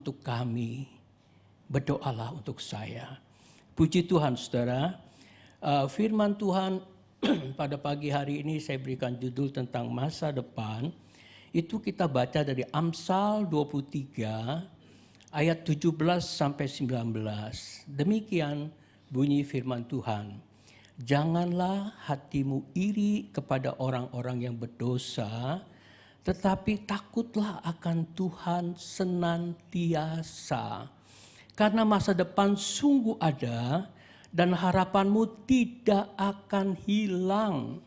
untuk kami, berdoalah untuk saya. Puji Tuhan saudara, firman Tuhan pada pagi hari ini saya berikan judul tentang masa depan. Itu kita baca dari Amsal 23 ayat 17 sampai 19. Demikian bunyi firman Tuhan. Janganlah hatimu iri kepada orang-orang yang berdosa, tetapi takutlah akan Tuhan senantiasa. Karena masa depan sungguh ada dan harapanmu tidak akan hilang.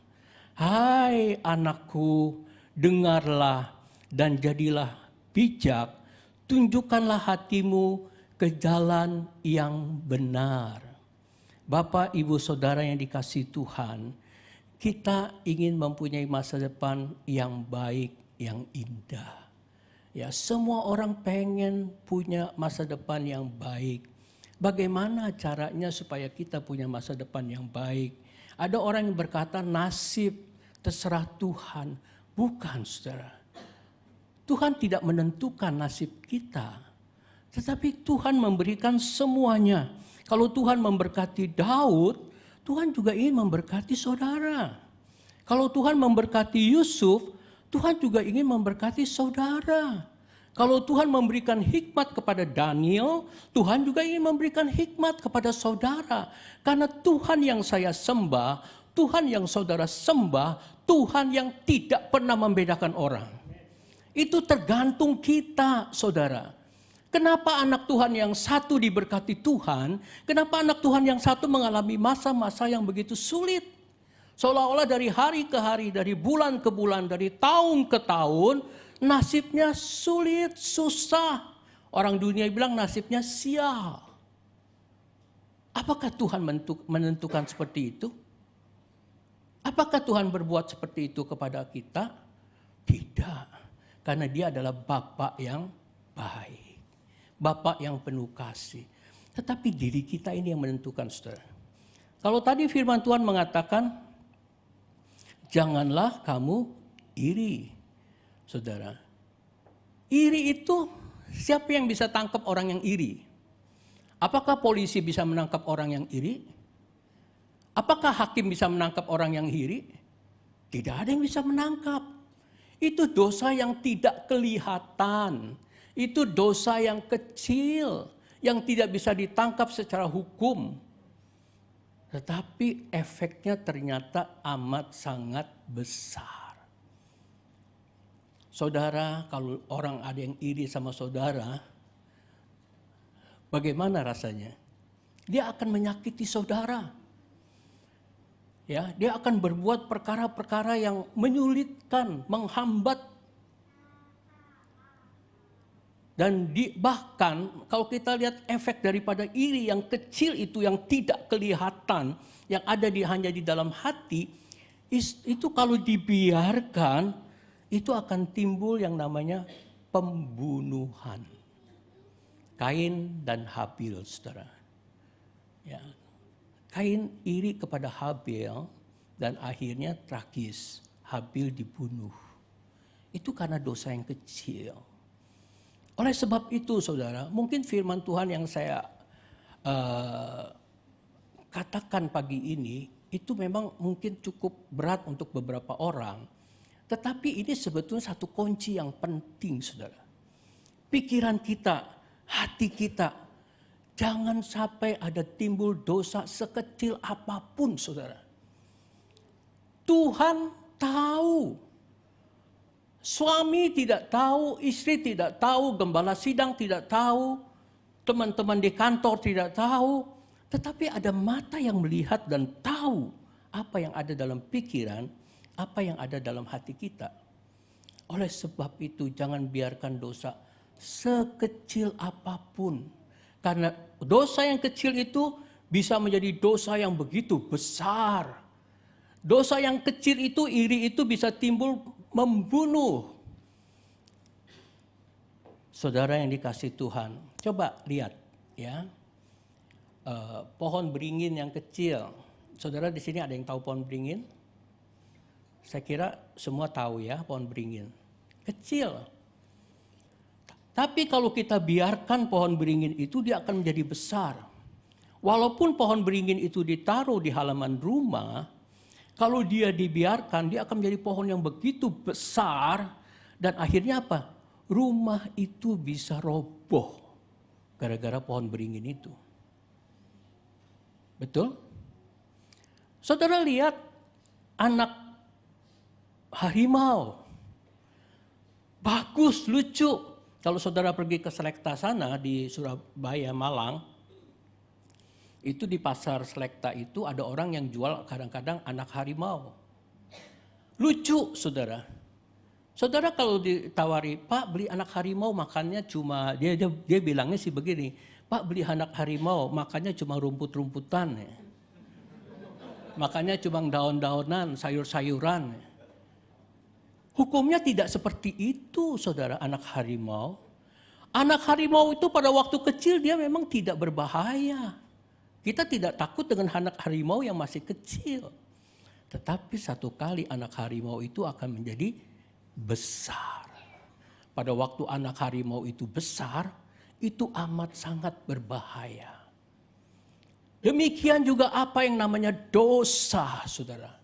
Hai anakku, dengarlah dan jadilah bijak. Tunjukkanlah hatimu ke jalan yang benar. Bapak, Ibu, Saudara yang dikasihi Tuhan, kita ingin mempunyai masa depan yang baik, yang indah. Ya, semua orang pengen punya masa depan yang baik. Bagaimana caranya supaya kita punya masa depan yang baik? Ada orang yang berkata nasib terserah Tuhan. Bukan, saudara. Tuhan tidak menentukan nasib kita. Tetapi Tuhan memberikan semuanya. Kalau Tuhan memberkati Daud, Tuhan juga ingin memberkati saudara. Kalau Tuhan memberkati Yusuf, Tuhan juga ingin memberkati saudara. Kalau Tuhan memberikan hikmat kepada Daniel, Tuhan juga ingin memberikan hikmat kepada saudara. Karena Tuhan yang saya sembah, Tuhan yang saudara sembah, Tuhan yang tidak pernah membedakan orang. Itu tergantung kita, saudara. Kenapa anak Tuhan yang satu diberkati Tuhan, kenapa anak Tuhan yang satu mengalami masa-masa yang begitu sulit? Seolah-olah dari hari ke hari, dari bulan ke bulan, dari tahun ke tahun, nasibnya sulit, susah. Orang dunia bilang nasibnya sial. Apakah Tuhan menentukan seperti itu? Apakah Tuhan berbuat seperti itu kepada kita? Tidak. Karena Dia adalah Bapa yang baik. Bapa yang penuh kasih. Tetapi diri kita ini yang menentukan, saudara. Kalau tadi firman Tuhan mengatakan, janganlah kamu iri, saudara. Iri itu, siapa yang bisa tangkap orang yang iri? Apakah polisi bisa menangkap orang yang iri? Apakah hakim bisa menangkap orang yang iri? Tidak ada yang bisa menangkap. Itu dosa yang tidak kelihatan. Itu dosa yang kecil, yang tidak bisa ditangkap secara hukum. Tetapi efeknya ternyata amat sangat besar. Saudara, kalau orang ada yang iri sama saudara, bagaimana rasanya? Dia akan menyakiti saudara. Ya, dia akan berbuat perkara-perkara yang menyulitkan, menghambat. Dan bahkan kalau kita lihat efek daripada iri yang kecil itu, yang tidak kelihatan, yang ada hanya di dalam hati, itu kalau dibiarkan, itu akan timbul yang namanya pembunuhan. Kain dan Habil, saudara. Ya. Kain iri kepada Habil dan akhirnya tragis, Habil dibunuh. Itu karena dosa yang kecil. Oleh sebab itu, saudara, mungkin firman Tuhan yang saya katakan pagi ini, itu memang mungkin cukup berat untuk beberapa orang. Tetapi ini sebetulnya satu kunci yang penting, saudara. Pikiran kita, hati kita, jangan sampai ada timbul dosa sekecil apapun, saudara. Tuhan tahu. Suami tidak tahu, istri tidak tahu, gembala sidang tidak tahu, teman-teman di kantor tidak tahu. Tetapi ada mata yang melihat dan tahu apa yang ada dalam pikiran, apa yang ada dalam hati kita. Oleh sebab itu jangan biarkan dosa sekecil apapun. Karena dosa yang kecil itu bisa menjadi dosa yang begitu besar. Dosa yang kecil itu, iri itu bisa timbul membunuh. Saudara yang dikasihi Tuhan, coba lihat ya, pohon beringin yang kecil. Saudara di sini ada yang tahu pohon beringin? Saya kira semua tahu ya pohon beringin. Kecil. Tapi kalau kita biarkan pohon beringin itu, dia akan menjadi besar. Walaupun pohon beringin itu ditaruh di halaman rumah, kalau dia dibiarkan, dia akan menjadi pohon yang begitu besar. Dan akhirnya apa? Rumah itu bisa roboh gara-gara pohon beringin itu. Betul? Saudara lihat anak harimau. Bagus, lucu. Kalau saudara pergi ke Selekta sana di Surabaya, Malang, itu di pasar Selekta itu ada orang yang jual kadang-kadang anak harimau. Lucu, saudara. Saudara kalau ditawari, Pak beli anak harimau makannya cuma, dia bilangnya sih begini, Pak beli anak harimau makannya cuma rumput-rumputan. Ya. Makannya cuma daun-daunan, sayur-sayuran. Hukumnya tidak seperti itu, saudara, anak harimau. Anak harimau itu pada waktu kecil dia memang tidak berbahaya. Kita tidak takut dengan anak harimau yang masih kecil. Tetapi satu kali anak harimau itu akan menjadi besar. Pada waktu anak harimau itu besar, itu amat sangat berbahaya. Demikian juga apa yang namanya dosa, saudara.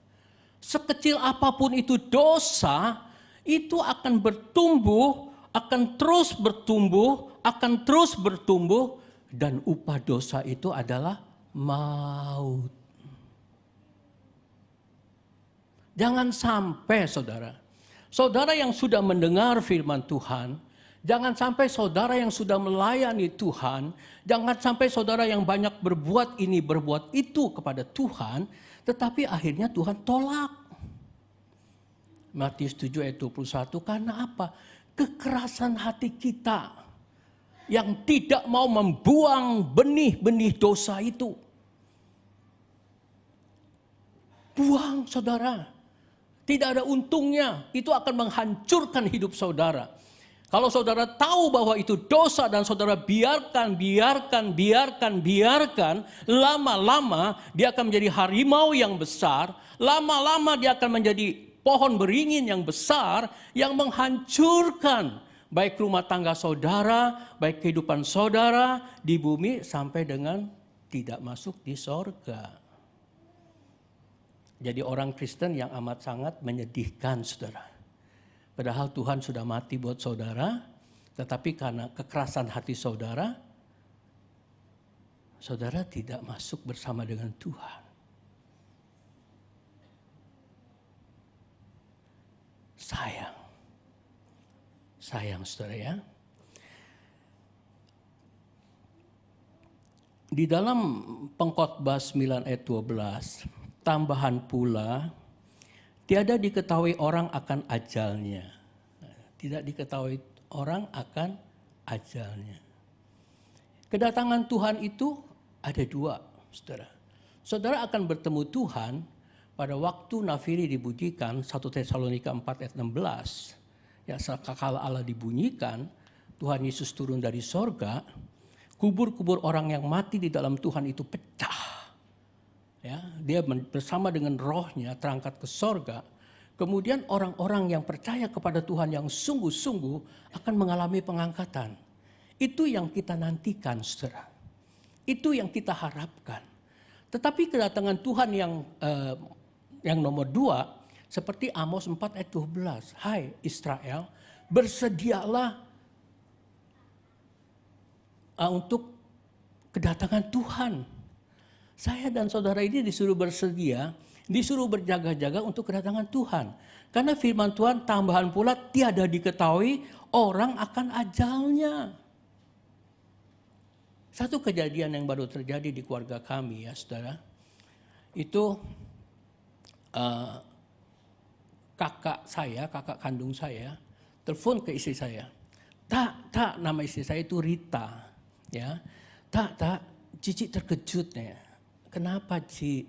Sekecil apapun itu dosa, itu akan bertumbuh, akan terus bertumbuh, akan terus bertumbuh, dan upah dosa itu adalah maut. Jangan sampai saudara yang sudah mendengar firman Tuhan, jangan sampai saudara yang sudah melayani Tuhan, jangan sampai saudara yang banyak berbuat ini, berbuat itu kepada Tuhan, tetapi akhirnya Tuhan tolak. Matius 7 ayat 21, karena apa? Kekerasan hati kita yang tidak mau membuang benih-benih dosa itu. Buang, saudara. Tidak ada untungnya, itu akan menghancurkan hidup saudara. Kalau saudara tahu bahwa itu dosa dan saudara biarkan, lama-lama dia akan menjadi harimau yang besar, lama-lama dia akan menjadi pohon beringin yang besar yang menghancurkan baik rumah tangga saudara, baik kehidupan saudara di bumi sampai dengan tidak masuk di sorga. Jadi orang Kristen yang amat sangat menyedihkan, saudara. Padahal Tuhan sudah mati buat saudara, tetapi karena kekerasan hati saudara, saudara tidak masuk bersama dengan Tuhan. Sayang saudara ya. Di dalam Pengkhotbah 9 ayat 12, tambahan pula, tiada diketahui orang akan ajalnya. Tidak diketahui orang akan ajalnya. Kedatangan Tuhan itu ada dua, saudara. Saudara akan bertemu Tuhan pada waktu nafiri dibunyikan, 1 Tesalonika 4 ayat 16. Ya, kala Allah dibunyikan, Tuhan Yesus turun dari sorga, kubur-kubur orang yang mati di dalam Tuhan itu pecah. Ya, dia bersama dengan rohnya terangkat ke sorga. Kemudian orang-orang yang percaya kepada Tuhan yang sungguh-sungguh akan mengalami pengangkatan. Itu yang kita nantikan, saudara. Itu yang kita harapkan. Tetapi kedatangan Tuhan yang nomor dua, seperti Amos 4 ayat 12. Hai Israel, bersedialah untuk kedatangan Tuhan. Saya dan saudara ini disuruh bersedia, disuruh berjaga-jaga untuk kedatangan Tuhan. Karena firman Tuhan tambahan pula tiada diketahui orang akan ajalnya. Satu kejadian yang baru terjadi di keluarga kami ya saudara. Itu kakak kandung saya, telepon ke istri saya. Tak, nama istri saya itu Rita. Ya, tak, Cici terkejut nih. Kenapa Ci?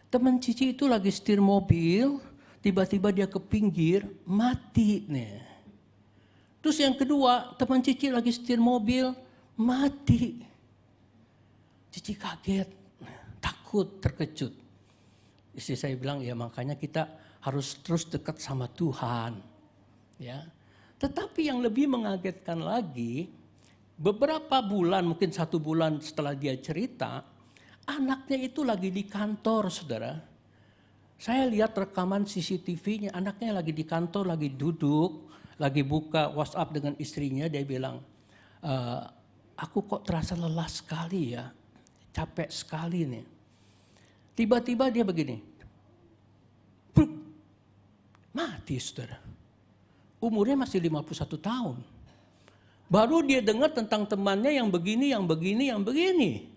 Teman Cici itu lagi setir mobil, tiba-tiba dia ke pinggir, mati nih. Terus yang kedua, teman Cici lagi setir mobil, mati. Cici kaget, takut, terkejut. Istri saya bilang, ya makanya kita harus terus dekat sama Tuhan. Ya, Tetapi yang lebih mengagetkan lagi, beberapa bulan, mungkin 1 bulan setelah dia cerita, anaknya itu lagi di kantor, saudara. Saya lihat rekaman CCTV-nya, anaknya lagi di kantor, lagi duduk, lagi buka WhatsApp dengan istrinya, dia bilang, aku kok terasa lelah sekali ya, capek sekali nih. Tiba-tiba dia begini, mati, saudara. Umurnya masih 51 tahun. Baru dia dengar tentang temannya yang begini, yang begini, yang begini.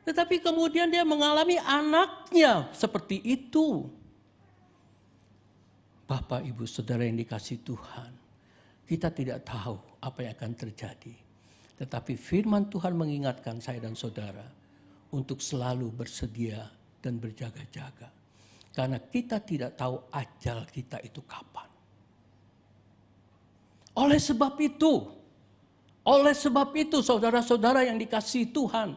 Tetapi kemudian dia mengalami anaknya seperti itu. Bapak, Ibu, Saudara yang dikasihi Tuhan, kita tidak tahu apa yang akan terjadi. Tetapi firman Tuhan mengingatkan saya dan saudara untuk selalu bersedia dan berjaga-jaga. Karena kita tidak tahu ajal kita itu kapan. Oleh sebab itu saudara-saudara yang dikasihi Tuhan,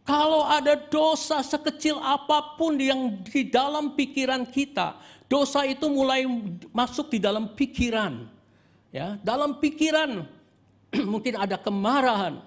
kalau ada dosa sekecil apapun yang di dalam pikiran kita, dosa itu mulai masuk di dalam pikiran. Ya, dalam pikiran mungkin ada kemarahan.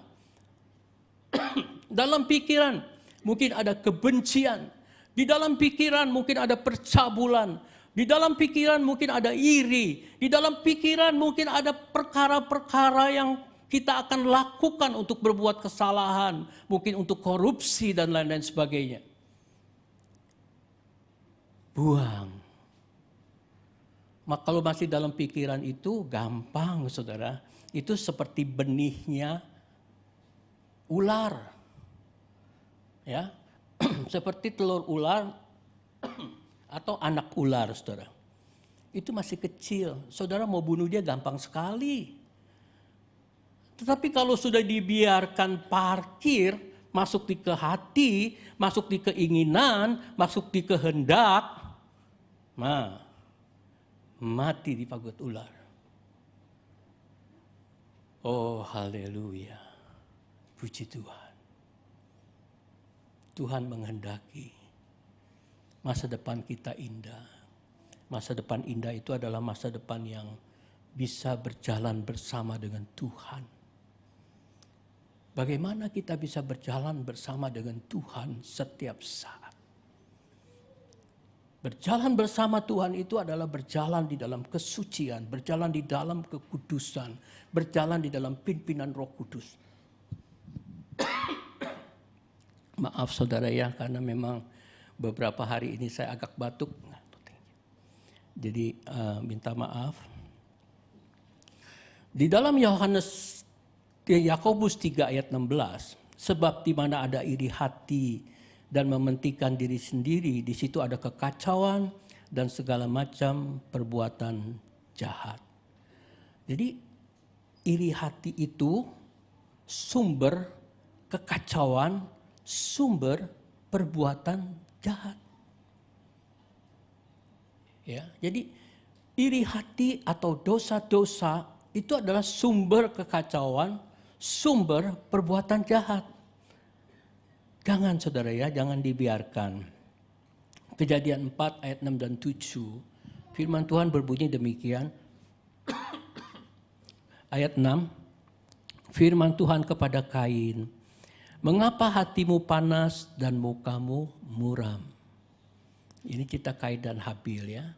Dalam pikiran mungkin ada kebencian. Di dalam pikiran mungkin ada percabulan. Di dalam pikiran mungkin ada iri. Di dalam pikiran mungkin ada perkara-perkara yang kita akan lakukan untuk berbuat kesalahan. Mungkin untuk korupsi dan lain-lain sebagainya. Buang. Kalau masih dalam pikiran itu gampang, saudara. Itu seperti benihnya ular. Ya, seperti telur ular atau anak ular, saudara. Itu masih kecil. Saudara mau bunuh dia gampang sekali. Tetapi kalau sudah dibiarkan parkir, masuk di ke hati, masuk di keinginan, masuk di kehendak, mati di pagut ular. Oh, haleluya. Puji Tuhan. Tuhan menghendaki masa depan kita indah. Masa depan indah itu adalah masa depan yang bisa berjalan bersama dengan Tuhan. Bagaimana kita bisa berjalan bersama dengan Tuhan setiap saat? Berjalan bersama Tuhan itu adalah berjalan di dalam kesucian, berjalan di dalam kekudusan, berjalan di dalam pimpinan Roh Kudus. Maaf saudara ya, karena memang beberapa hari ini saya agak batuk. Jadi minta maaf. Di dalam Yakobus 3 ayat 16, sebab di mana ada iri hati dan mementingkan diri sendiri, di situ ada kekacauan dan segala macam perbuatan jahat. Jadi iri hati itu sumber kekacauan, sumber perbuatan jahat. Ya, jadi iri hati atau dosa-dosa itu adalah sumber kekacauan, sumber perbuatan jahat. Jangan saudara ya, jangan dibiarkan. Kejadian 4 ayat 6 dan 7, firman Tuhan berbunyi demikian. Ayat 6, firman Tuhan kepada Kain, mengapa hatimu panas dan mukamu muram? Ini cerita Kain dan Habil ya.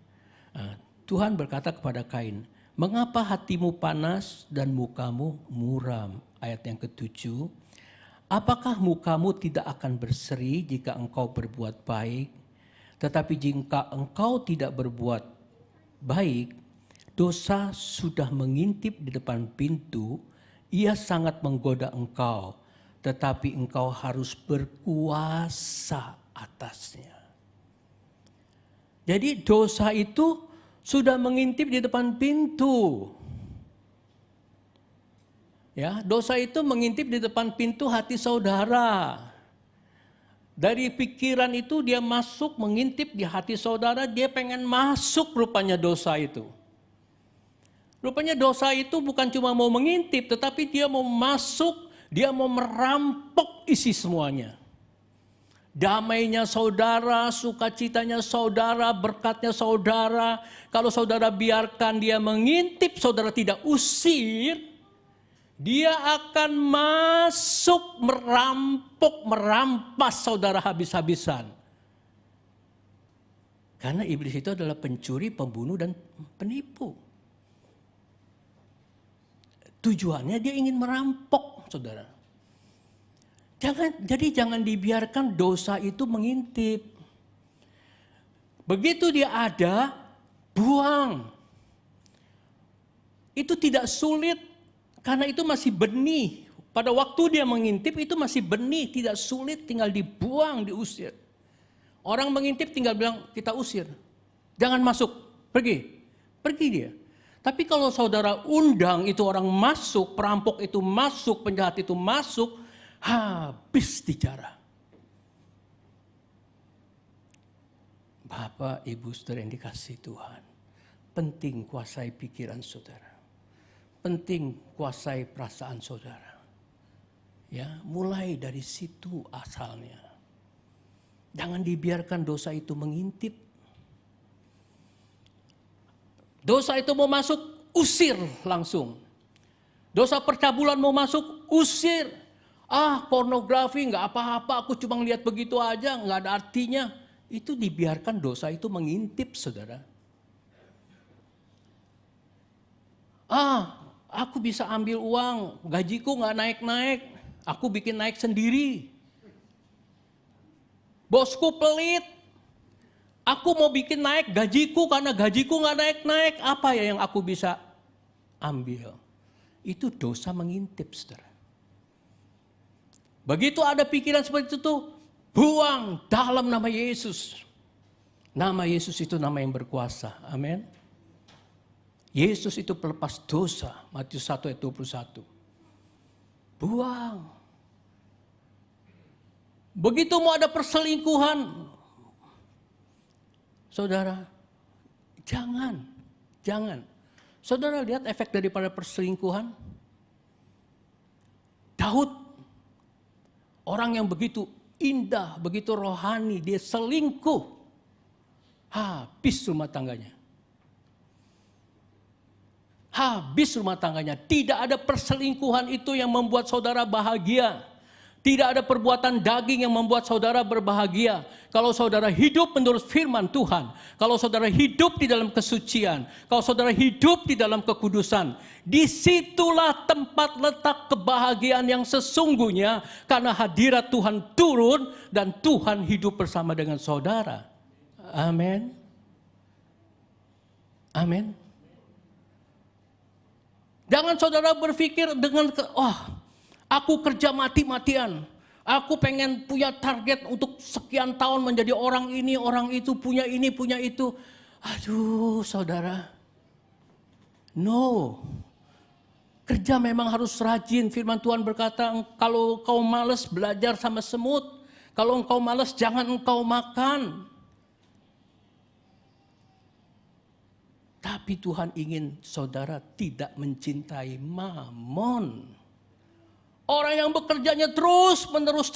Tuhan berkata kepada Kain, mengapa hatimu panas dan mukamu muram? Ayat yang ke-7, apakah mukamu tidak akan berseri jika engkau berbuat baik? Tetapi jika engkau tidak berbuat baik, dosa sudah mengintip di depan pintu, ia sangat menggoda engkau, tetapi engkau harus berkuasa atasnya. Jadi dosa itu sudah mengintip di depan pintu. Ya, dosa itu mengintip di depan pintu hati saudara. Dari pikiran itu dia masuk mengintip di hati saudara, dia pengen masuk rupanya dosa itu. Rupanya dosa itu bukan cuma mau mengintip, tetapi dia mau masuk, dia mau merampok isi semuanya. Damainya saudara, sukacitanya saudara, berkatnya saudara. Kalau saudara biarkan dia mengintip, saudara tidak usir, dia akan masuk merampok, merampas saudara habis-habisan. Karena iblis itu adalah pencuri, pembunuh, dan penipu. Tujuannya dia ingin merampok, saudara. Jadi jangan dibiarkan dosa itu mengintip. Begitu dia ada, buang. Itu tidak sulit, karena itu masih benih. Pada waktu dia mengintip itu masih benih, tidak sulit, tinggal dibuang, diusir. Orang mengintip tinggal bilang, kita usir. Jangan masuk, pergi. Pergi dia. Tapi kalau saudara undang itu orang masuk, perampok itu masuk, penjahat itu masuk, habis bicara. Bapak, Ibu, saudara yang dikasihi Tuhan, penting kuasai pikiran saudara. Penting kuasai perasaan saudara. Ya, mulai dari situ asalnya. Jangan dibiarkan dosa itu mengintip. Dosa itu mau masuk, usir langsung. Dosa percabulan mau masuk, usir. Pornografi nggak apa-apa, aku cuma lihat begitu aja, nggak ada artinya. Itu dibiarkan dosa itu mengintip, saudara. Aku bisa ambil uang, gajiku nggak naik-naik, aku bikin naik sendiri. Bosku pelit, aku mau bikin naik gajiku karena gajiku nggak naik-naik. Apa ya yang aku bisa ambil? Itu dosa mengintip, saudara. Begitu ada pikiran seperti itu, buang dalam nama Yesus. Nama Yesus itu nama yang berkuasa. Amin. Yesus itu pelepas dosa. Matius 1 ayat 21. Buang. Begitu mau ada perselingkuhan, saudara, jangan. Saudara lihat efek daripada perselingkuhan. Daud, orang yang begitu indah, begitu rohani, dia selingkuh, habis rumah tangganya. Habis rumah tangganya. Tidak ada perselingkuhan itu yang membuat saudara bahagia. Tidak ada perbuatan daging yang membuat saudara berbahagia. Kalau saudara hidup menurut firman Tuhan, kalau saudara hidup di dalam kesucian, kalau saudara hidup di dalam kekudusan, disitulah tempat letak kebahagiaan yang sesungguhnya, karena hadirat Tuhan turun dan Tuhan hidup bersama dengan saudara. Amin. Amin. Jangan saudara berpikir dengan aku kerja mati-matian. Aku pengen punya target untuk sekian tahun menjadi orang ini, orang itu, punya ini, punya itu. Aduh, saudara. No. Kerja memang harus rajin. Firman Tuhan berkata, kalau engkau malas belajar sama semut. Kalau engkau malas, jangan engkau makan. Tapi Tuhan ingin saudara tidak mencintai mamon. Orang yang bekerjanya terus menerus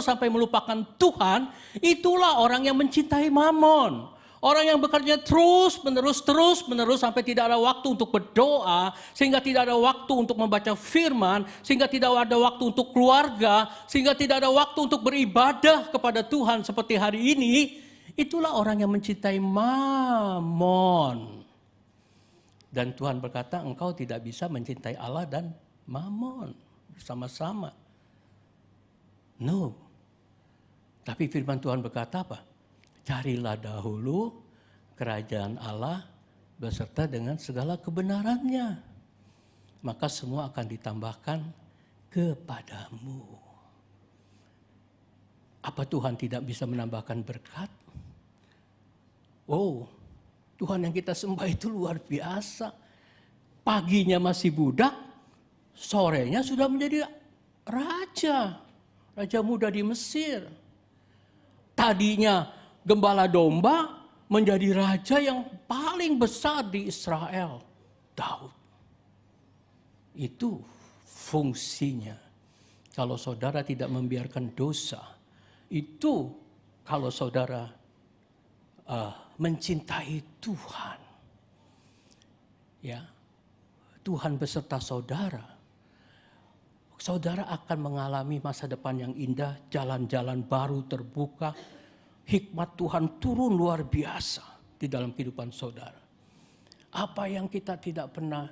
sampai melupakan Tuhan, itulah orang yang mencintai mamon. Orang yang bekerja terus menerus sampai tidak ada waktu untuk berdoa, sehingga tidak ada waktu untuk membaca firman, sehingga tidak ada waktu untuk keluarga, sehingga tidak ada waktu untuk beribadah kepada Tuhan seperti hari ini, itulah orang yang mencintai mamon. Dan Tuhan berkata, engkau tidak bisa mencintai Allah dan mamon bersama-sama. No. Tapi firman Tuhan berkata apa? Carilah dahulu kerajaan Allah beserta dengan segala kebenarannya. Maka semua akan ditambahkan kepadamu. Apa Tuhan tidak bisa menambahkan berkat? Tuhan yang kita sembah itu luar biasa. Paginya masih budak, sorenya sudah menjadi raja muda di Mesir. Tadinya gembala domba menjadi raja yang paling besar di Israel, Daud. Itu fungsinya. Kalau saudara tidak membiarkan dosa Itu kalau saudara mencintai Tuhan. Ya, Tuhan beserta saudara. Saudara akan mengalami masa depan yang indah, jalan-jalan baru terbuka, hikmat Tuhan turun luar biasa di dalam kehidupan saudara. Apa yang kita tidak pernah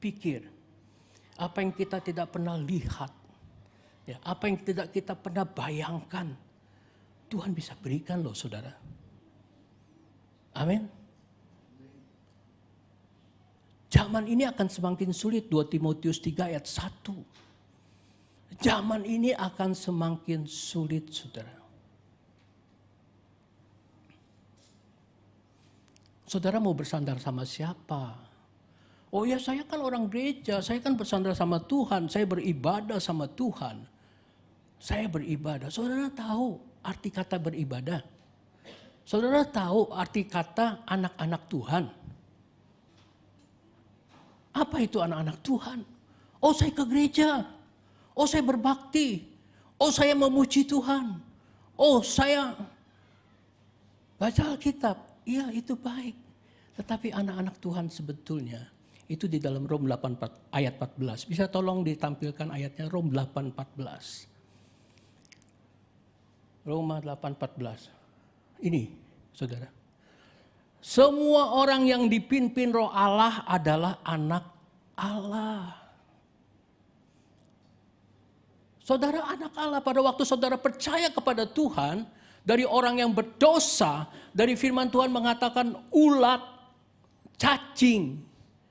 pikir, apa yang kita tidak pernah lihat, ya, apa yang tidak kita pernah bayangkan, Tuhan bisa berikan loh saudara. Amin. Zaman ini akan semakin sulit, 2 Timotius 3 ayat 1. Zaman ini akan semakin sulit, saudara. Saudara mau bersandar sama siapa? Oh ya, saya kan orang gereja, saya kan bersandar sama Tuhan, saya beribadah sama Tuhan. Saya beribadah. Saudara tahu arti kata beribadah? Saudara tahu arti kata anak-anak Tuhan? Apa itu anak-anak Tuhan? Oh, saya ke gereja. Oh, saya berbakti. Oh, saya memuji Tuhan. Oh, saya baca Alkitab. Iya, itu baik. Tetapi anak-anak Tuhan sebetulnya itu di dalam Rom 8 ayat 14. Bisa tolong ditampilkan ayatnya Rom 8:14. Roma 8:14. Ini, saudara. Semua orang yang dipimpin Roh Allah adalah anak Allah. Saudara anak Allah, pada waktu saudara percaya kepada Tuhan, dari orang yang berdosa, dari firman Tuhan mengatakan ulat, cacing,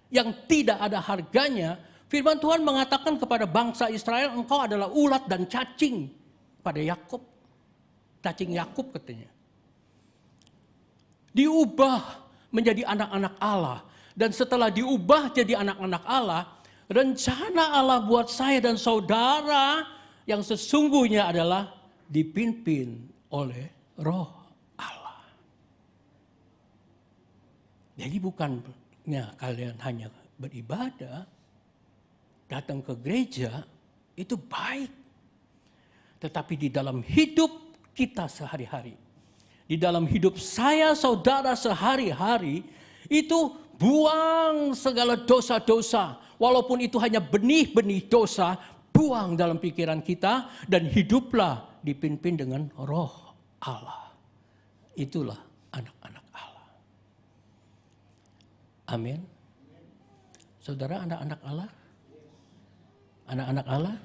yang tidak ada harganya, firman Tuhan mengatakan kepada bangsa Israel, engkau adalah ulat dan cacing pada Yakub. Cacing Yakub katanya. Diubah menjadi anak-anak Allah. Dan setelah diubah jadi anak-anak Allah, rencana Allah buat saya dan saudara yang sesungguhnya adalah dipimpin oleh Roh Allah. Jadi bukannya kalian hanya beribadah, datang ke gereja, itu baik. Tetapi di dalam hidup kita sehari-hari, di dalam hidup saya, saudara sehari-hari, itu buang segala dosa-dosa. Walaupun itu hanya benih-benih dosa, buang dalam pikiran kita dan hiduplah dipimpin dengan Roh Allah. Itulah anak-anak Allah. Amin. Saudara, anak-anak Allah? Anak-anak Allah?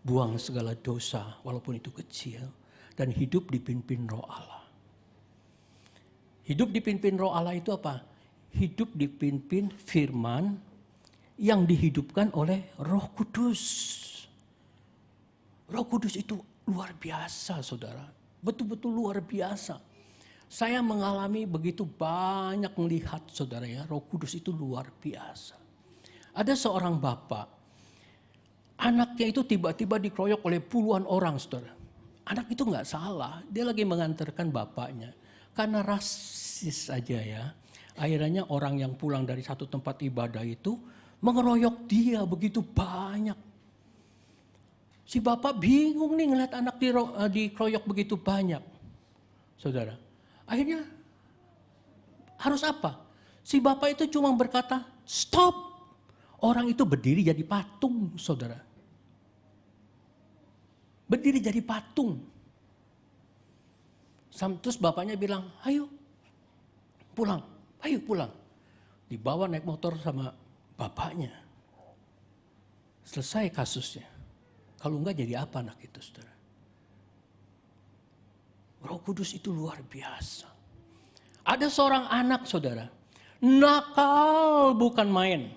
Buang segala dosa walaupun itu kecil. Dan hidup dipimpin Roh Allah. Hidup dipimpin Roh Allah itu apa? Hidup dipimpin firman yang dihidupkan oleh Roh Kudus. Roh Kudus itu luar biasa, saudara. Betul-betul luar biasa. Saya mengalami begitu banyak melihat, saudara ya. Roh Kudus itu luar biasa. Ada seorang bapak, anaknya itu tiba-tiba dikeroyok oleh puluhan orang, saudara. Anak itu nggak salah, dia lagi mengantarkan bapaknya. Karena rasis aja ya. Akhirnya orang yang pulang dari satu tempat ibadah itu mengeroyok dia begitu banyak. Si bapak bingung nih ngeliat anak dikeroyok begitu banyak. Saudara, akhirnya harus apa? Si bapak itu cuma berkata, stop. Orang itu berdiri jadi patung, saudara. Berdiri jadi patung. Terus bapaknya bilang, ayo pulang, ayo pulang. Dibawa naik motor sama bapaknya. Selesai kasusnya. Kalau enggak jadi apa anak itu, saudara? Roh Kudus itu luar biasa. Ada seorang anak, saudara, nakal bukan main.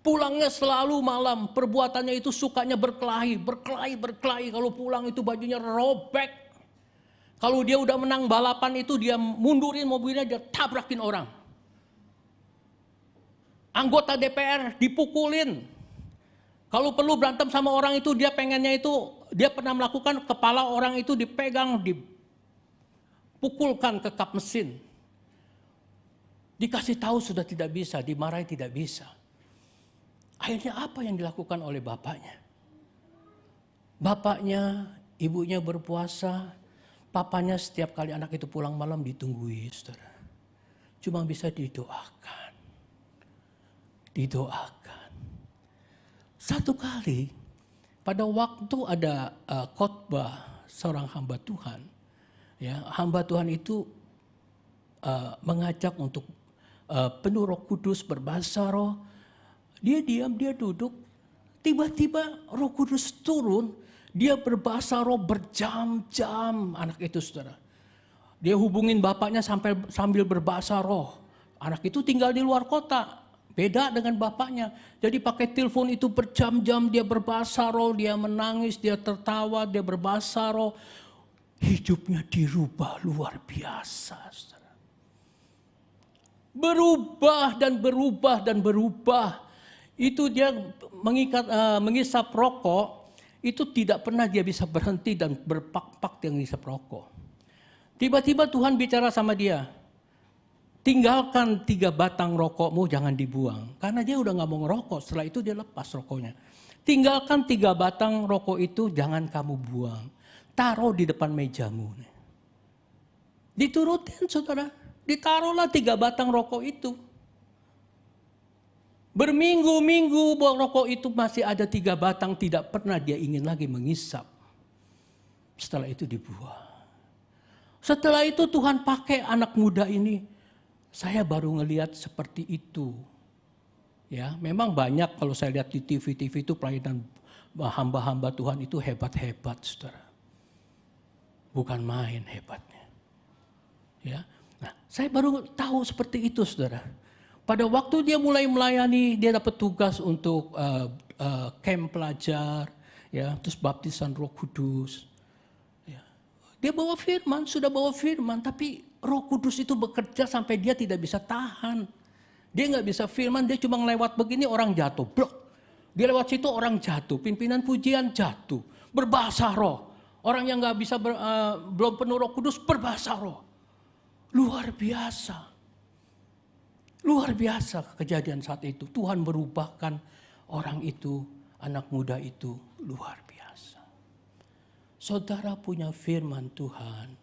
Pulangnya selalu malam, perbuatannya itu sukanya berkelahi. Kalau pulang itu bajunya robek. Kalau dia udah menang balapan itu dia mundurin mobilnya, dia tabrakin orang. Anggota DPR dipukulin. Kalau perlu berantem sama orang itu, dia pengennya itu, dia pernah melakukan kepala orang itu dipegang, dipukulkan ke kap mesin. Dikasih tahu sudah tidak bisa, dimarahi tidak bisa. Akhirnya apa yang dilakukan oleh bapaknya? Bapaknya ibunya berpuasa, papanya setiap kali anak itu pulang malam ditungguin, saudara. Cuma bisa didoakan. Didoakan. Satu kali, pada waktu ada khotbah seorang hamba Tuhan, ya, hamba Tuhan itu mengajak untuk penuh Roh Kudus, berbahasa roh. Dia diam, dia duduk. Tiba-tiba Roh Kudus turun. Dia berbahasa roh berjam-jam, anak itu, saudara. Dia hubungin bapaknya sambil berbahasa roh. Anak itu tinggal di luar kota. Beda dengan bapaknya. Jadi pakai telepon itu berjam-jam, dia berbahasa roh, dia menangis, dia tertawa, dia berbahasa roh. Hidupnya dirubah luar biasa, saudara. Berubah dan berubah dan berubah. Itu dia mengisap rokok, itu tidak pernah dia bisa berhenti dan berpak-pak dia mengisap rokok. Tiba-tiba Tuhan bicara sama dia, tinggalkan 3 batang rokokmu, jangan dibuang. Karena dia udah gak mau ngerokok, setelah itu dia lepas rokoknya. Tinggalkan 3 batang rokok itu, jangan kamu buang. Taruh di depan mejamu. Diturutin, saudara. Ditaruhlah 3 batang rokok itu. Berminggu-minggu rokok itu masih ada 3 batang, tidak pernah dia ingin lagi mengisap. Setelah itu dibuang. Setelah itu Tuhan pakai anak muda ini. Saya baru ngelihat seperti itu. Ya, memang banyak kalau saya lihat di TV itu pelayanan hamba-hamba Tuhan itu hebat-hebat, saudara. Bukan main hebatnya. Ya. Nah, saya baru tahu seperti itu, saudara. Pada waktu dia mulai melayani, dia dapat tugas untuk camp pelajar, ya, terus baptisan Roh Kudus. Ya. Dia bawa firman, sudah bawa firman, tapi Roh Kudus itu bekerja sampai dia tidak bisa tahan. Dia nggak bisa firman, dia cuma ngelewat begini orang jatuh, blok. Dia lewat situ orang jatuh, pimpinan pujian jatuh, berbahasa roh. Orang yang nggak bisa belum penuh Roh Kudus berbahasa roh. Luar biasa. Luar biasa kejadian saat itu. Tuhan merubahkan orang itu, anak muda itu luar biasa. Saudara punya firman Tuhan.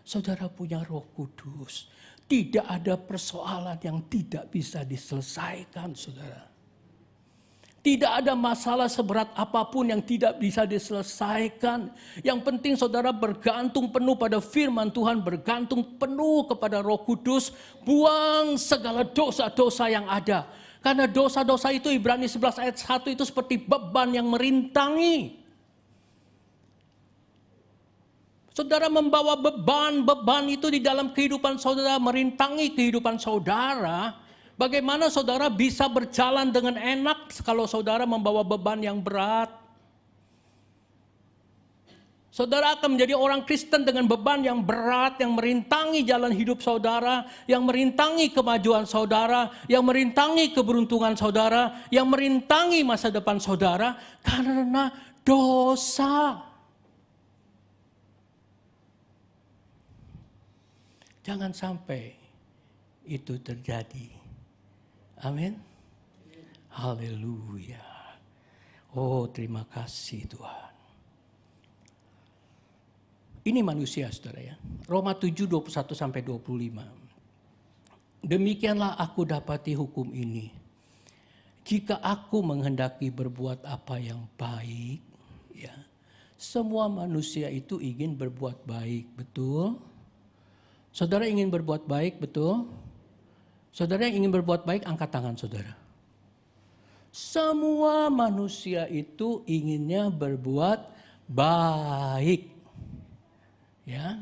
Saudara punya Roh Kudus. Tidak ada persoalan yang tidak bisa diselesaikan, saudara. Tidak ada masalah seberat apapun yang tidak bisa diselesaikan. Yang penting saudara bergantung penuh pada firman Tuhan, bergantung penuh kepada Roh Kudus, buang segala dosa-dosa yang ada. Karena dosa-dosa itu Ibrani 11 ayat 1 itu seperti beban yang merintangi. Saudara membawa beban itu di dalam kehidupan saudara, merintangi kehidupan saudara. Bagaimana saudara bisa berjalan dengan enak kalau saudara membawa beban yang berat? Saudara akan menjadi orang Kristen dengan beban yang berat, yang merintangi jalan hidup saudara, yang merintangi kemajuan saudara, yang merintangi keberuntungan saudara, yang merintangi masa depan saudara karena dosa. Jangan sampai itu terjadi. Amin. Haleluya. Oh, terima kasih Tuhan. Ini manusia, saudara ya. Roma 7, 21 sampai 25. Demikianlah aku dapati hukum ini. Jika aku menghendaki berbuat apa yang baik, ya. Semua manusia itu ingin berbuat baik, betul? Saudara ingin berbuat baik, betul? Saudara yang ingin berbuat baik, angkat tangan saudara. Semua manusia itu inginnya berbuat baik. Ya.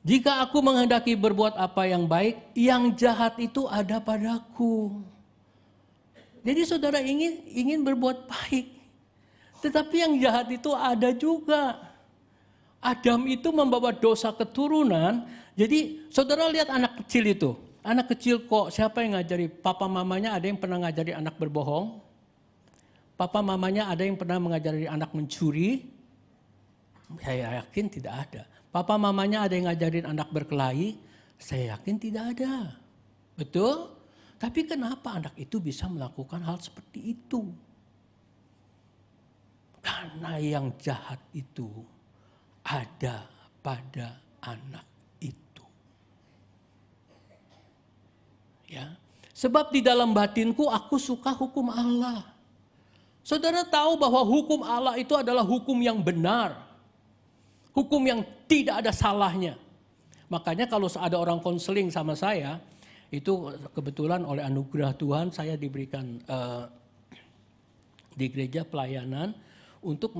Jika aku menghendaki berbuat apa yang baik, yang jahat itu ada padaku. Jadi saudara ingin berbuat baik. Tetapi yang jahat itu ada juga. Adam itu membawa dosa keturunan. Jadi saudara lihat anak kecil itu. Anak kecil kok siapa yang ngajari? Papa mamanya ada yang pernah ngajari anak berbohong? Papa mamanya ada yang pernah mengajari anak mencuri? Saya yakin tidak ada. Papa mamanya ada yang ngajarin anak berkelahi? Saya yakin tidak ada. Betul? Tapi kenapa anak itu bisa melakukan hal seperti itu? rencana yang jahat itu ada pada anak itu. Ya. Sebab di dalam batinku aku suka hukum Allah. Saudara tahu bahwa hukum Allah itu adalah hukum yang benar. Hukum yang tidak ada salahnya. Makanya kalau ada orang konseling sama saya, itu kebetulan oleh anugerah Tuhan saya diberikan di gereja pelayanan untuk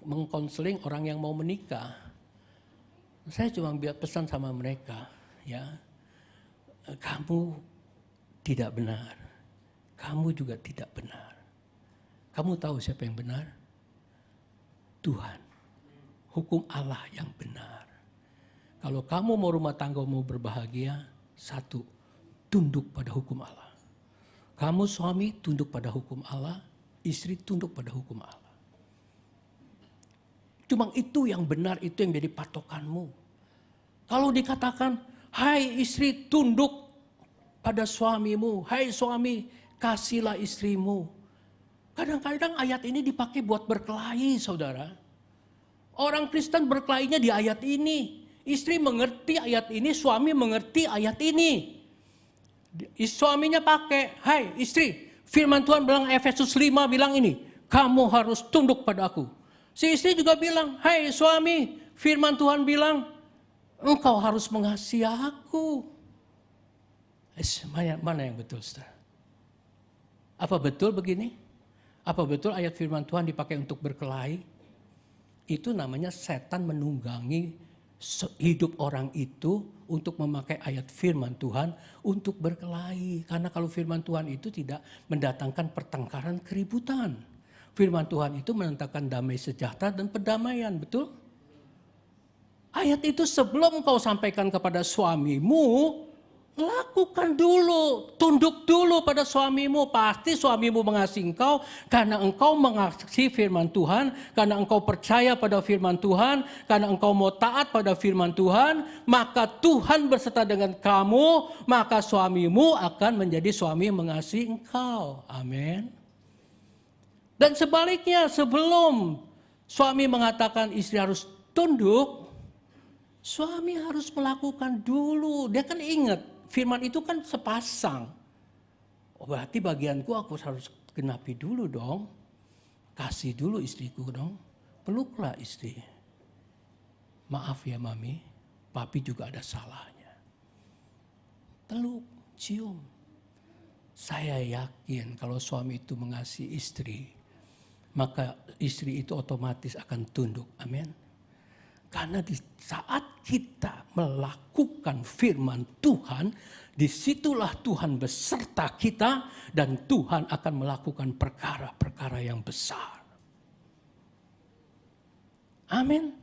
mengkonseling orang yang mau menikah. Saya cuma biar pesan sama mereka, ya, kamu tidak benar, kamu juga tidak benar. Kamu tahu siapa yang benar? Tuhan. Hukum Allah yang benar. Kalau kamu mau rumah tangga mau berbahagia, satu, tunduk pada hukum Allah. Kamu suami tunduk pada hukum Allah, istri tunduk pada hukum Allah. Cuma itu yang benar, itu yang jadi patokanmu. Kalau dikatakan, hai istri tunduk pada suamimu, hai suami kasihlah istrimu. Kadang-kadang ayat ini dipakai buat berkelahi, saudara. Orang Kristen berkelainya di ayat ini. Istri mengerti ayat ini, suami mengerti ayat ini. Suaminya pakai, hai istri, firman Tuhan bilang Efesus 5 bilang ini, kamu harus tunduk pada aku. Si istri juga bilang, hai suami, firman Tuhan bilang, engkau harus mengasihi aku. Mana yang betul, saudara? Apa betul begini? Apa betul ayat firman Tuhan dipakai untuk berkelahi? Itu namanya setan menunggangi hidup orang itu untuk memakai ayat firman Tuhan untuk berkelahi. Karena kalau firman Tuhan itu tidak mendatangkan pertengkaran, keributan. Firman Tuhan itu mendatangkan damai sejahtera dan perdamaian, betul? Ayat itu sebelum kau sampaikan kepada suamimu, lakukan dulu, tunduk dulu pada suamimu. Pasti suamimu mengasihi engkau karena engkau mengasihi firman Tuhan, karena engkau percaya pada firman Tuhan, karena engkau mau taat pada firman Tuhan, maka Tuhan berserta dengan kamu, maka suamimu akan menjadi suami yang mengasihi engkau. Amin. Dan sebaliknya, sebelum suami mengatakan istri harus tunduk, suami harus melakukan dulu. Dia kan ingat, firman itu kan sepasang. Oh, berarti bagianku aku harus genapi dulu dong. Kasih dulu istriku dong. Peluklah istri. Maaf ya mami, papi juga ada salahnya. Peluk, cium. Saya yakin kalau suami itu mengasihi istri, maka istri itu otomatis akan tunduk. Amin. Karena di saat kita melakukan firman Tuhan, disitulah Tuhan beserta kita dan Tuhan akan melakukan perkara-perkara yang besar. Amin.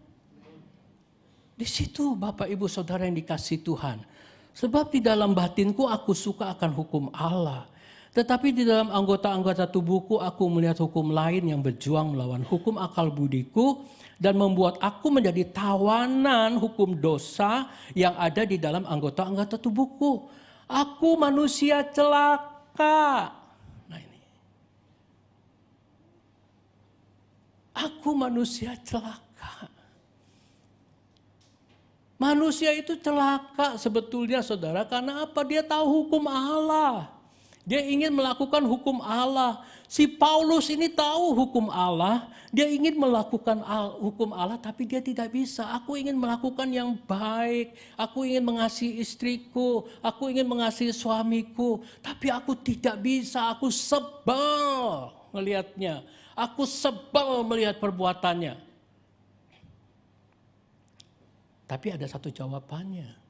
Di situ Bapak Ibu Saudara yang dikasihi Tuhan. Sebab di dalam batinku aku suka akan hukum Allah. Tetapi di dalam anggota-anggota tubuhku aku melihat hukum lain yang berjuang melawan hukum akal budiku dan membuat aku menjadi tawanan hukum dosa yang ada di dalam anggota-anggota tubuhku. Aku manusia celaka. Nah ini. Aku manusia celaka. Manusia itu celaka sebetulnya saudara karena apa? Dia tahu hukum Allah. Dia ingin melakukan hukum Allah. Si Paulus ini tahu hukum Allah. Dia ingin melakukan hukum Allah tapi dia tidak bisa. Aku ingin melakukan yang baik. Aku ingin mengasihi istriku. Aku ingin mengasihi suamiku. Tapi aku tidak bisa. Aku sebel melihatnya. Aku sebel melihat perbuatannya. Tapi ada satu jawabannya.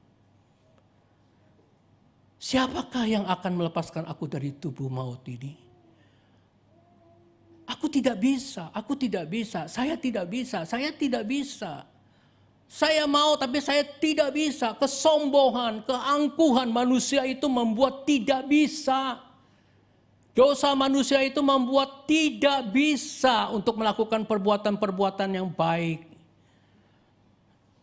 Siapakah yang akan melepaskan aku dari tubuh maut ini? Aku tidak bisa, aku tidak bisa, saya tidak bisa, saya tidak bisa. Saya mau tapi saya tidak bisa. Kesombongan, keangkuhan manusia itu membuat tidak bisa. Dosa manusia itu membuat tidak bisa untuk melakukan perbuatan-perbuatan yang baik.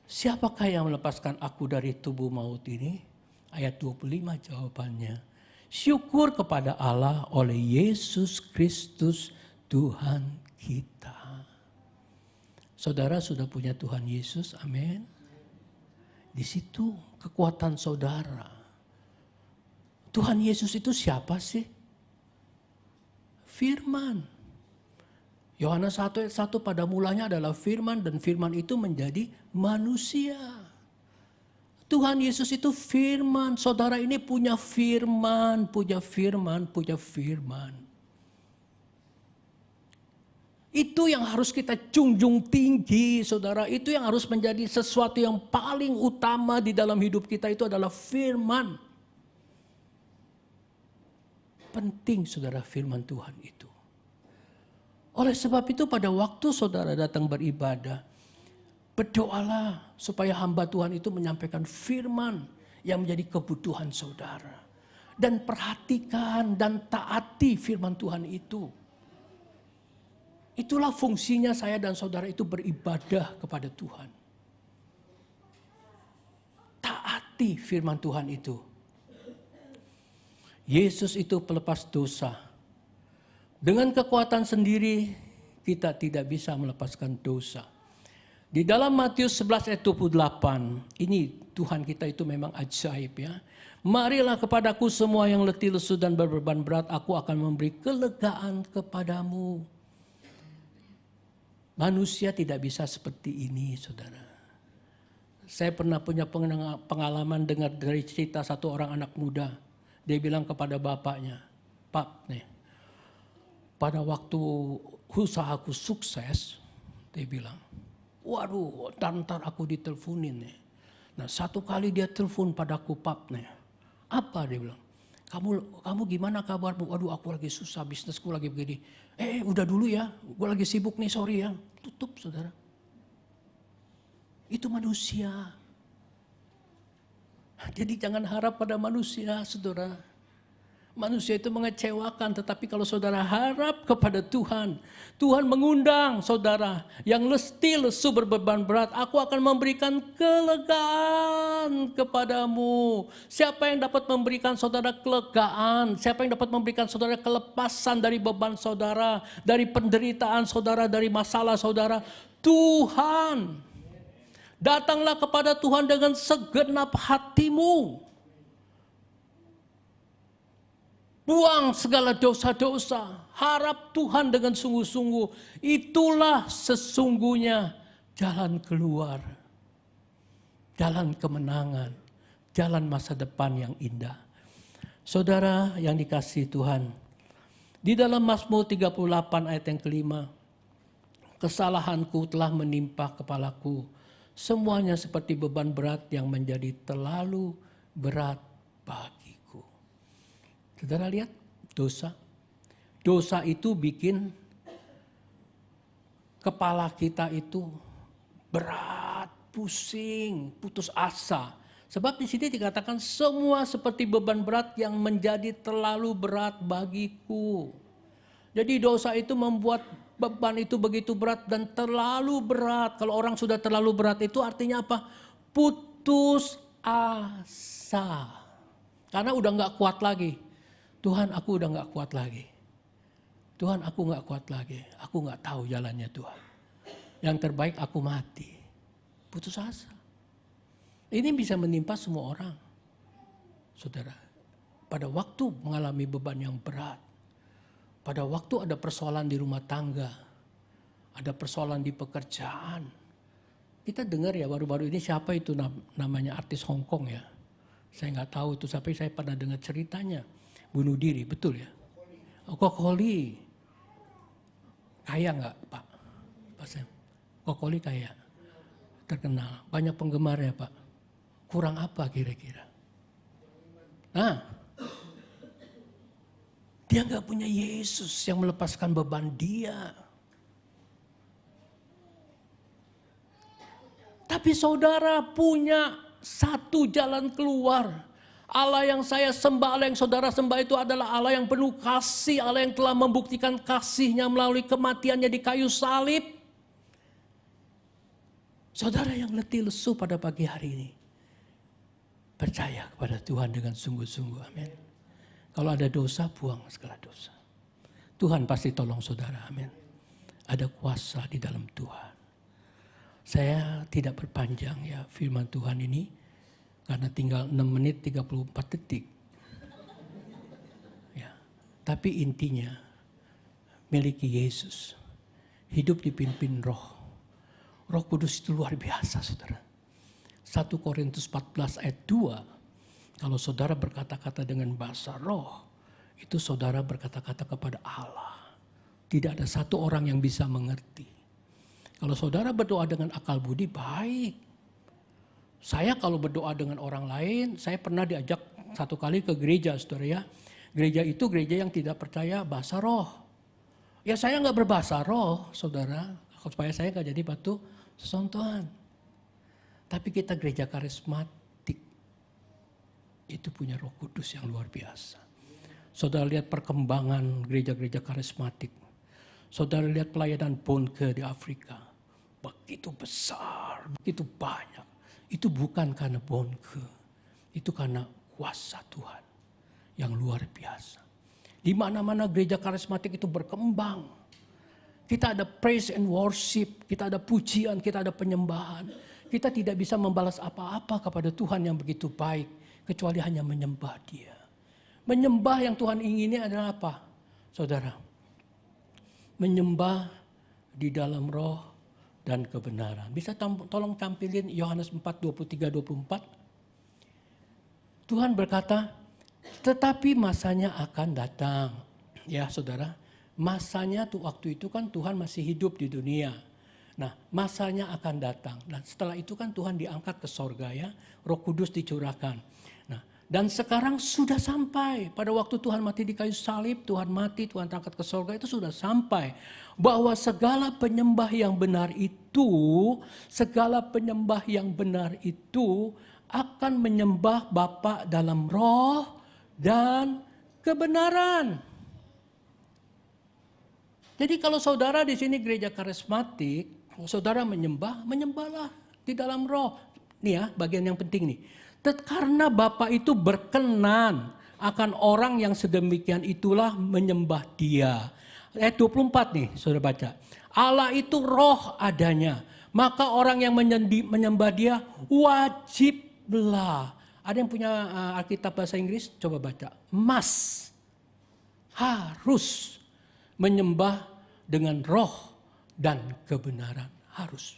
Siapakah yang melepaskan aku dari tubuh maut ini? Ayat 25 jawabannya. Syukur kepada Allah oleh Yesus Kristus Tuhan kita. Saudara sudah punya Tuhan Yesus, amin. Di situ kekuatan saudara. Tuhan Yesus itu siapa sih? Firman. Yohanes 1 ayat 1, pada mulanya adalah firman dan firman itu menjadi manusia. Tuhan Yesus itu firman. Saudara ini punya firman, punya firman, punya firman. Itu yang harus kita junjung tinggi, saudara. Itu yang harus menjadi sesuatu yang paling utama di dalam hidup kita, itu adalah firman. Penting, saudara, firman Tuhan itu. Oleh sebab itu pada waktu saudara datang beribadah, berdoalah supaya hamba Tuhan itu menyampaikan firman yang menjadi kebutuhan saudara. Dan perhatikan dan taati firman Tuhan itu. Itulah fungsinya saya dan saudara itu beribadah kepada Tuhan. Taati firman Tuhan itu. Yesus itu pelepas dosa. Dengan kekuatan sendiri kita tidak bisa melepaskan dosa. Di dalam Matius 11 ayat 28, ini Tuhan kita itu memang ajaib ya. Marilah kepadaku semua yang letih lesu dan berbeban berat, aku akan memberi kelegaan kepadamu. Manusia tidak bisa seperti ini, saudara. Saya pernah punya pengalaman dengar dari cerita satu orang anak muda. Dia bilang kepada bapaknya, "Pap, nih, pada waktu usahaku sukses," dia bilang, "waduh, ntar aku diteleponin nih." Nah, satu kali dia telepon padaku, "Pap, nih, apa?" dia bilang. Kamu gimana kabarmu? Waduh, aku lagi susah, bisnisku lagi begini. Udah dulu ya, gue lagi sibuk nih, sorry ya. Tutup, saudara. Itu manusia. Jadi jangan harap pada manusia, saudara. Manusia itu mengecewakan, tetapi kalau saudara harap kepada Tuhan, Tuhan mengundang saudara yang letih lesu berbeban berat, aku akan memberikan kelegaan kepadamu. Siapa yang dapat memberikan saudara kelegaan? Siapa yang dapat memberikan saudara kelepasan dari beban saudara, dari penderitaan saudara, dari masalah saudara? Tuhan. Datanglah kepada Tuhan dengan segenap hatimu. Buang segala dosa-dosa. Harap Tuhan dengan sungguh-sungguh. Itulah sesungguhnya jalan keluar. Jalan kemenangan. Jalan masa depan yang indah. Saudara yang dikasihi Tuhan. Di dalam Mazmur 38 ayat yang kelima. Kesalahanku telah menimpa kepalaku. Semuanya seperti beban berat yang menjadi terlalu berat bagiku. Saudara lihat dosa. Dosa itu bikin kepala kita itu berat, pusing, putus asa. Sebab di sini dikatakan semua seperti beban berat yang menjadi terlalu berat bagiku. Jadi dosa itu membuat beban itu begitu berat dan terlalu berat. Kalau orang sudah terlalu berat itu artinya apa? Putus asa. Karena udah gak kuat lagi. Tuhan, aku udah gak kuat lagi. Tuhan, aku gak kuat lagi. Aku gak tahu jalannya Tuhan. Yang terbaik aku mati. Putus asa. Ini bisa menimpa semua orang. Saudara, pada waktu mengalami beban yang berat. Pada waktu ada persoalan di rumah tangga. Ada persoalan di pekerjaan. Kita dengar ya baru-baru ini siapa itu namanya artis Hong Kong ya. Saya gak tahu itu, tapi saya pernah dengar ceritanya. Bunuh diri, betul ya? Kokoli. Kaya nggak Pak? Pak Sam? Kokoli kaya. Terkenal. Banyak penggemarnya Pak. Kurang apa kira-kira? Dia nggak punya Yesus yang melepaskan beban dia. Tapi saudara punya satu jalan keluar. Allah yang saya sembah, Allah yang saudara sembah itu adalah Allah yang penuh kasih. Allah yang telah membuktikan kasihnya melalui kematiannya di kayu salib. Saudara yang letih lesu pada pagi hari ini. Percaya kepada Tuhan dengan sungguh-sungguh. Amin. Kalau ada dosa, buang segala dosa. Tuhan pasti tolong saudara. Amin. Ada kuasa di dalam Tuhan. Saya tidak perpanjang ya firman Tuhan ini, karena tinggal 6 menit 34 detik. Ya, tapi intinya, miliki Yesus, hidup dipimpin Roh. Roh Kudus itu luar biasa, saudara. 1 Korintus 14 ayat 2, kalau saudara berkata-kata dengan bahasa roh, itu saudara berkata-kata kepada Allah. Tidak ada satu orang yang bisa mengerti. Kalau saudara berdoa dengan akal budi, baik. Saya kalau berdoa dengan orang lain, saya pernah diajak satu kali ke gereja, saudara ya. Gereja itu gereja yang tidak percaya bahasa roh. Ya saya nggak berbahasa roh, saudara. Supaya saya nggak jadi batu sesontohan. Tapi kita gereja karismatik. Itu punya Roh Kudus yang luar biasa. Saudara lihat perkembangan gereja-gereja karismatik. Saudara lihat pelayanan Bonke di Afrika. Begitu besar, begitu banyak. Itu bukan karena Bonke. Itu karena kuasa Tuhan yang luar biasa. Di mana-mana gereja karismatik itu berkembang. Kita ada praise and worship, kita ada pujian, kita ada penyembahan. Kita tidak bisa membalas apa-apa kepada Tuhan yang begitu baik, kecuali hanya menyembah Dia. Menyembah yang Tuhan ingini adalah apa, saudara? Menyembah di dalam roh dan kebenaran. Bisa tolong tampilin Yohanes 4, 23, 24. Tuhan berkata, tetapi masanya akan datang. Ya saudara, masanya tuh waktu itu kan Tuhan masih hidup di dunia. Nah masanya akan datang. Nah setelah itu kan Tuhan diangkat ke sorga ya. Roh Kudus dicurahkan. Nah dan sekarang sudah sampai. Pada waktu Tuhan mati di kayu salib, Tuhan mati, Tuhan terangkat ke sorga, itu sudah sampai. Bahwa segala penyembah yang benar itu, segala penyembah yang benar itu akan menyembah Bapa dalam roh dan kebenaran. Jadi kalau saudara di sini gereja karismatik, saudara menyembahlah di dalam roh. Nih ya, bagian yang penting nih. Karena Bapa itu berkenan akan orang yang sedemikian itulah menyembah Dia. Ayat 24 nih, saudara baca. Allah itu roh adanya. Maka orang yang menyembah Dia wajiblah. Ada yang punya Alkitab bahasa Inggris? Coba baca. Must. Harus. Menyembah dengan roh dan kebenaran, harus.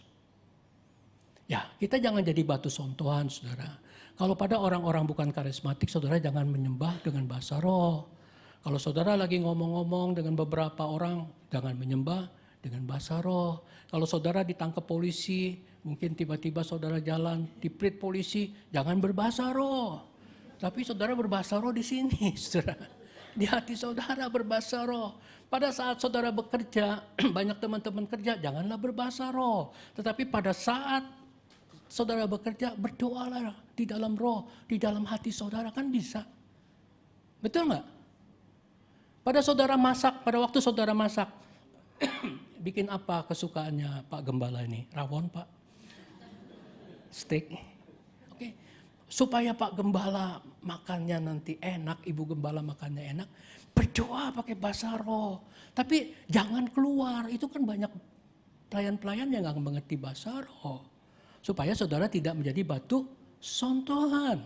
Ya, kita jangan jadi batu sontohan, saudara. Kalau pada orang-orang bukan karismatik, saudara jangan menyembah dengan bahasa roh. Kalau saudara lagi ngomong-ngomong dengan beberapa orang, jangan menyembah dengan bahasa roh. Kalau saudara ditangkap polisi, mungkin tiba-tiba saudara jalan diprit polisi, jangan berbahasa roh. Tapi saudara berbahasa roh di sini, saudara. Di hati saudara berbahasa roh. Pada saat saudara bekerja, banyak teman-teman kerja, janganlah berbahasa roh. Tetapi pada saat saudara bekerja, berdoalah di dalam roh, di dalam hati saudara, kan bisa. Betul nggak? Pada waktu saudara masak, bikin apa kesukaannya Pak Gembala ini? Rawon Pak? Steak? Oke. Supaya Pak Gembala makannya nanti enak, Ibu Gembala makannya enak, berdoa pakai bahasa roh. Tapi jangan keluar, itu kan banyak pelayan-pelayan yang gak mengerti bahasa roh. Supaya saudara tidak menjadi batu sontohan.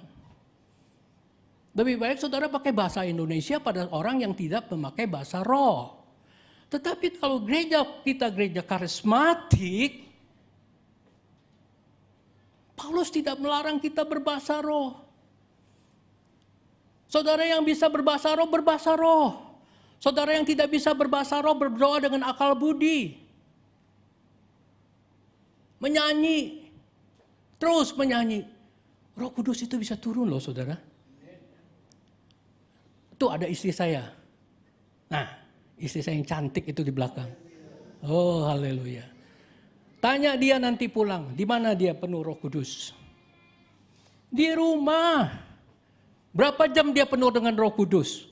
Lebih baik saudara pakai bahasa Indonesia pada orang yang tidak memakai bahasa roh. Tetapi kalau kita gereja karismatik, Paulus tidak melarang kita berbahasa roh. Saudara yang bisa berbahasa roh, berbahasa roh. Saudara yang tidak bisa berbahasa roh, berdoa dengan akal budi. Menyanyi. Terus menyanyi. Roh Kudus itu bisa turun loh saudara. Tuh ada istri saya. Nah, istri saya yang cantik itu di belakang. Oh haleluya. Tanya dia nanti pulang, di mana dia penuh Roh Kudus? Di rumah. Berapa jam dia penuh dengan Roh Kudus?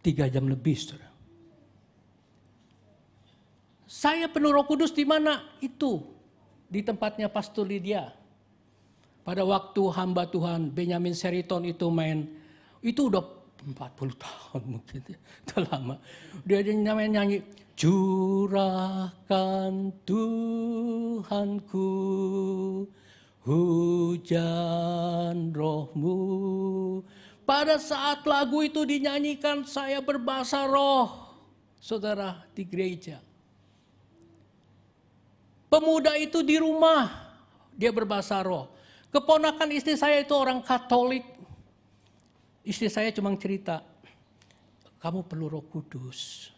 3 jam lebih, saudara. Saya penuh Roh Kudus di mana? Itu di tempatnya Pastor Lydia. Pada waktu hamba Tuhan Benjamin Seriton itu main, itu udah 40 tahun mungkin, udah lama. Dia nyanyi, curahkan Tuhanku hujan rohmu. Pada saat lagu itu dinyanyikan, saya berbahasa roh, saudara, di gereja. Pemuda itu di rumah, dia berbahasa roh. Keponakan istri saya itu orang Katolik. Istri saya cuma cerita, kamu perlu Roh Kudus.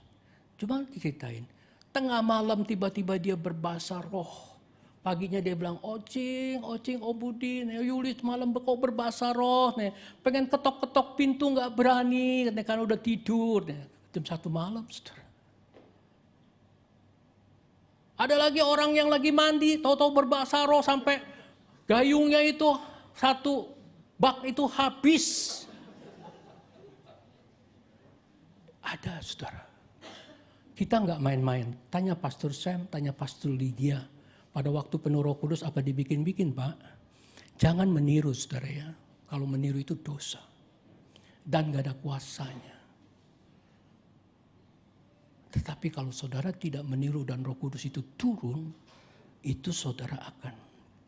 Cuma diceritain. Tengah malam tiba-tiba dia berbahasa roh. Paginya dia bilang, Ocing, Obudin, Yulis malam kok berbahasa roh. Pengen ketok-ketok pintu gak berani, karena udah tidur. Jam 1 malam, saudara. Ada lagi orang yang lagi mandi, tahu-tahu berbahasa roh sampai gayungnya itu satu bak itu habis. Ada, saudara. Kita nggak main-main. Tanya Pastor Sam, tanya Pastor Lydia. Pada waktu penuh Roh Kudus apa dibikin-bikin, Pak? Jangan meniru, saudara ya. Kalau meniru itu dosa. Dan nggak ada kuasanya. Tetapi kalau saudara tidak meniru dan Roh Kudus itu turun, itu saudara akan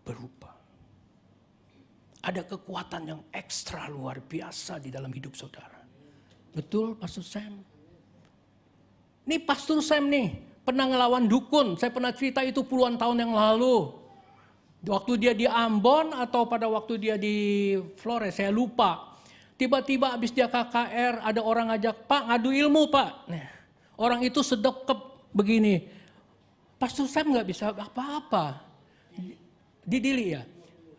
berubah. Ada kekuatan yang ekstra luar biasa di dalam hidup saudara. Betul, Pastor Sam? Ini Pastor Sam nih, pernah ngelawan dukun. Saya pernah cerita itu puluhan tahun yang lalu. Waktu dia di Ambon atau pada waktu dia di Flores, saya lupa. Tiba-tiba habis dia KKR, ada orang ngajak, Pak ngadu ilmu Pak. Nah, orang itu sedekep begini. Pastor Sam nggak bisa apa-apa. Di Dili ya,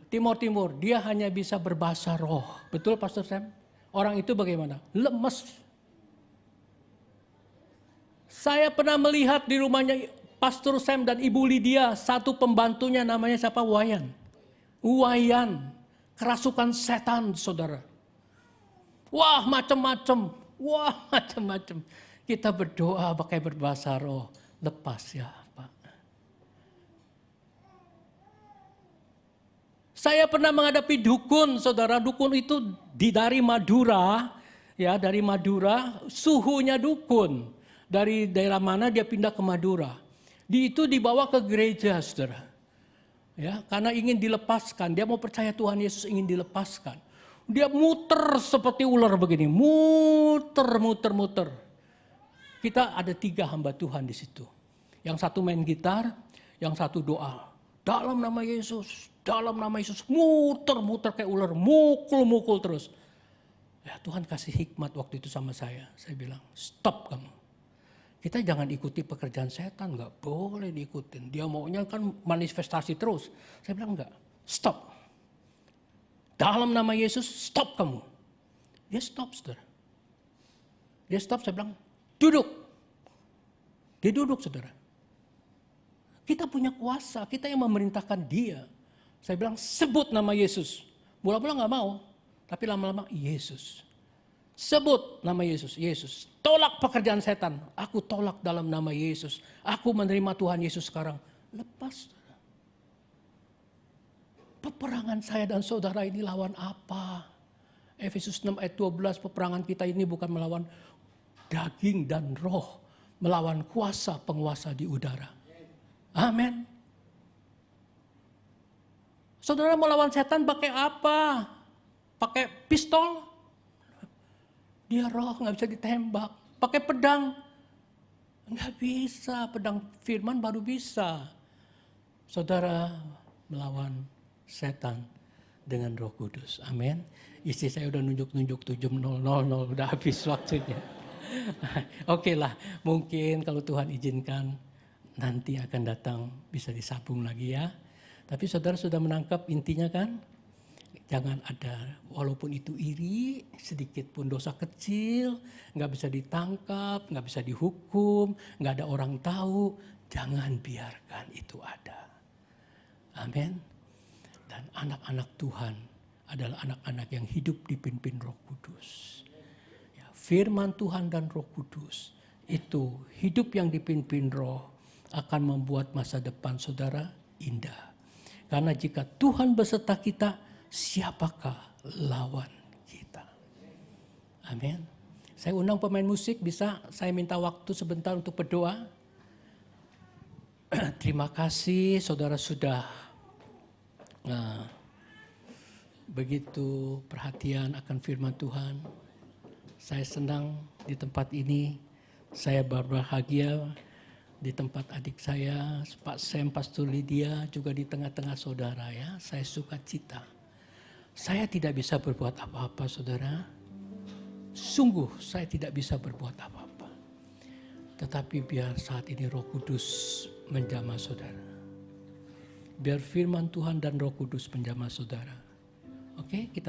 Timur, dia hanya bisa berbahasa roh. Betul Pastor Sam? Orang itu bagaimana? Lemes. Saya pernah melihat di rumahnya Pastor Sam dan Ibu Lydia, satu pembantunya namanya siapa? Wayan. Kerasukan setan, saudara. Wah, macam-macam. Kita berdoa pakai berbahasa roh. Lepas ya, Pak. Saya pernah menghadapi dukun, saudara. Dukun itu dari Madura, ya, dari Madura, suhunya dukun. Dari daerah mana dia pindah ke Madura. Itu dibawa ke gereja, saudara. Ya, karena ingin dilepaskan, dia mau percaya Tuhan Yesus, ingin dilepaskan. Dia muter seperti ular begini, muter. Kita ada 3 hamba Tuhan di situ. Yang satu main gitar, yang satu doa. Dalam nama Yesus, muter kayak ular, mukul terus. Ya, Tuhan kasih hikmat waktu itu sama saya. Saya bilang, stop kamu. Kita jangan ikuti pekerjaan setan, nggak boleh diikutin. Dia maunya kan manifestasi terus. Saya bilang enggak, stop. Dalam nama Yesus, stop kamu. Dia stop, saudara. Dia stop, saya bilang, duduk. Dia duduk, saudara. Kita punya kuasa, kita yang memerintahkan dia. Saya bilang, sebut nama Yesus. Mula-mula nggak mau, tapi lama-lama Yesus. Sebut nama Yesus, Yesus. Tolak pekerjaan setan. Aku tolak dalam nama Yesus. Aku menerima Tuhan Yesus sekarang. Lepas. Peperangan saya dan saudara ini lawan apa? Efesus 6 ayat 12, peperangan kita ini bukan melawan daging dan roh. Melawan kuasa penguasa di udara. Amin. Saudara mau lawan setan pakai apa? Pakai pistol? Dia roh, nggak bisa ditembak. Pakai pedang, nggak bisa. Pedang firman baru bisa. Saudara melawan setan dengan Roh Kudus. Amin. Istri saya udah nunjuk-nunjuk 7.000, udah habis waktunya. Oke lah, mungkin kalau Tuhan izinkan nanti akan datang bisa disambung lagi ya. Tapi saudara sudah menangkap intinya kan? Jangan ada, walaupun itu iri, sedikit pun dosa kecil, nggak bisa ditangkap, nggak bisa dihukum, nggak ada orang tahu, jangan biarkan itu ada. Amin. Dan anak-anak Tuhan adalah anak-anak yang hidup dipimpin Roh Kudus. Ya, firman Tuhan dan Roh Kudus itu hidup yang dipimpin Roh akan membuat masa depan saudara indah. Karena jika Tuhan beserta kita, siapakah lawan kita? Amin. Saya undang pemain musik, bisa saya minta waktu sebentar untuk berdoa. Terima kasih saudara sudah begitu perhatian akan firman Tuhan. Saya senang di tempat ini, saya berbahagia di tempat adik saya, Pak Sam, Pastor Lydia, juga di tengah-tengah saudara ya. Saya suka cita. Saya tidak bisa berbuat apa-apa saudara. Sungguh saya tidak bisa berbuat apa-apa. Tetapi biar saat ini Roh Kudus menjamah saudara. Biar firman Tuhan dan Roh Kudus menjamah saudara. Oke, kita